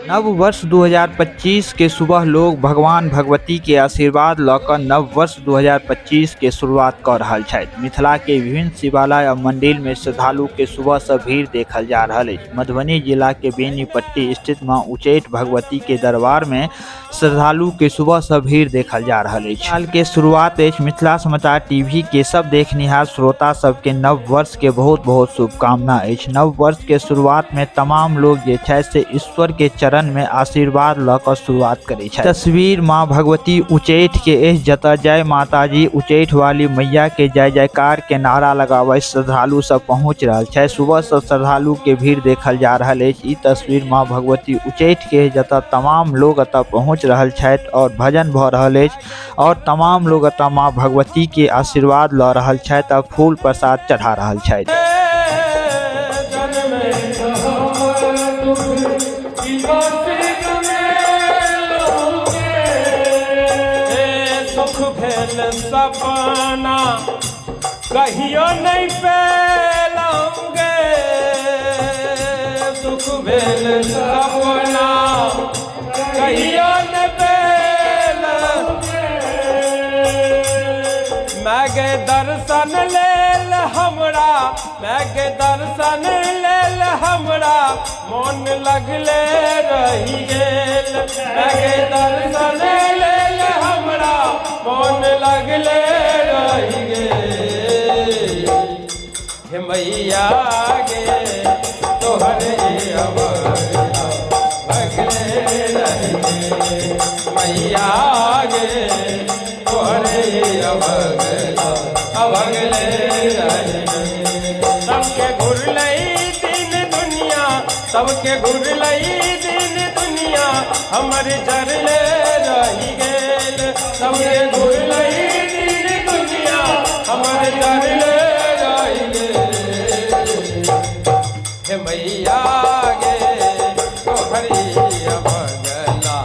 नव वर्ष 2025 के सुबह लोग भगवान भगवती के आशीर्वाद लऽ नव वर्ष 2025 के शुरुआत कर रहल छथि। मिथिला के विभिन्न शिवालय आ मंदिर में श्रद्धालु के सुबह से भीड़ देखल जा रहल अछि। मधुबनी जिला के बेनीपट्टी स्थित मां उच्चैठ भगवती के दरबार में श्रद्धालु के सुबह से भीड़ देखल जा रहल अछि। साल के शुरुआत अछि। मिथिला समाचार टीवी के सब देखनिहार श्रोता सबके नव वर्ष के बहुत बहुत शुभकामना अछि। नव वर्ष के शुरुआत में तमाम लोग जे छै से ईश्वर के चरण में आशीर्वाद लऽ शुरुआत करे छै। तस्वीर मां भगवती उच्चैठ के अछि, जतऽ जय माताजी उच्चैठ वाली मैया के जय जयकार के नारा लगावे श्रद्धालु सब पहुंच रहल छै। सुबह से श्रद्धालु के भीड़ देखल जा रहल अछि। ई तस्वीर मां भगवती उच्चैठ के जतऽ तमाम लोग एतऽ पहुंच रहल छथि और भजन भऽ रहल अछि और तमाम लोग एतऽ मां भगवती के आशीर्वाद लऽ रहल छथि और फूल प्रसाद चढ़ा रहल छथि। सपना कहियो नहीं पेलंगे, सुख भेल सपना कहियो नहीं पेलंगे। मैगे दर्शन लेल हमरा, मैगे दर्शन लेल हमरा मन लगले रही गेल। मैगे दर्शन लेल हमरा मन लगले रही गे। हे मैया गे तोहरे भगले रही गे। मैया गे तोहरे भगले रही गे। सबके घुरलई दिन दुनिया, सबके घुरलई दिन दुनिया हमर जरले रही गेल। सबके घुरलई दिन दुनिया हमर जरले रही गेल। हे मैया गे तोहरी भगला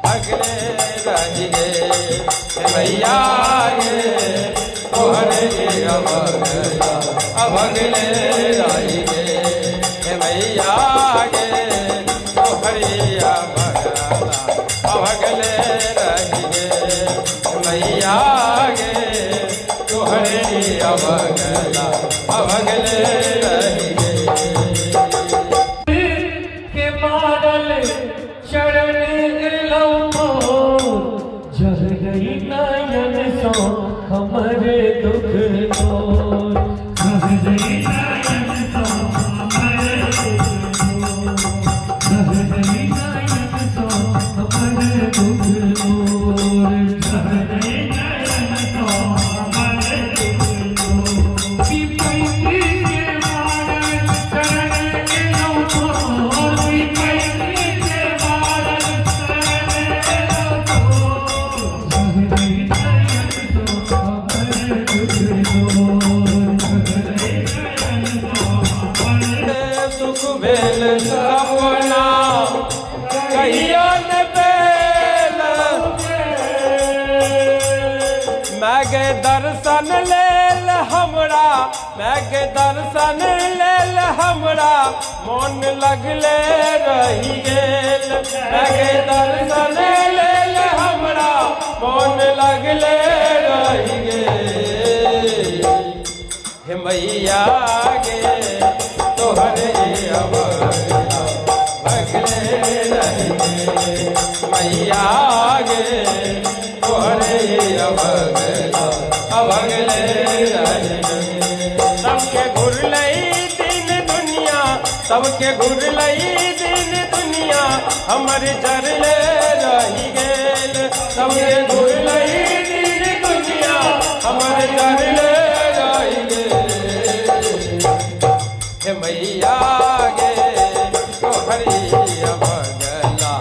भगले रही गे। हे मैया गे तोहरे भगला भगले रही गे। हे मैया गे तोहरी भगला भगले रही गे। मैया गे तोहरे भगला भगले रही गे। के मारल चरण लौको जल गई नयन सो हमरे दुख दूर। जल गई नयन सो हमरे दुख दूर। जल गई नयन सो हमरे दुख दूर। जल गई नयन सो हमरे दुख दूर। पीपई के मारल चरण लौको, पीपई के मारल चरण लौको जल गई नयन सो हमरे दुख दूर। जल गई नयन सो हमरे सुख भेल सपना कहियो न पेलंगे। मैगे दर्शन लेल हमरा, मैगे दर्शन लेल हमरा मन लगले रही गेल। मैगे दर्शन लेल हमरा मन लगले रही गेल। हे मैया गे तोहरे भगले रही गे। मैया गे तोहरे भगले रही गे। सबके घुरलई दिन दुनिया, सबके घुरलई दिन दुनिया हमर जरले रही गेल। सबके घुरलई दिन दुनिया हमर जरले रही गेल। हे मैया गे तोहरी भगला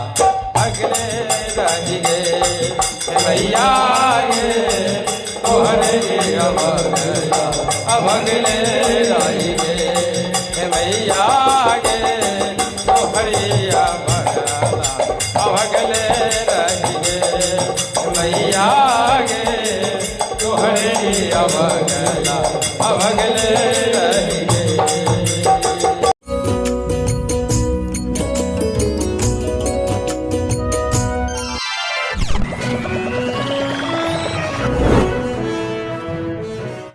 भगले रही गे। हे मैया गे तोहरे भगला भगले रही गे। हे मैया गे तोहरी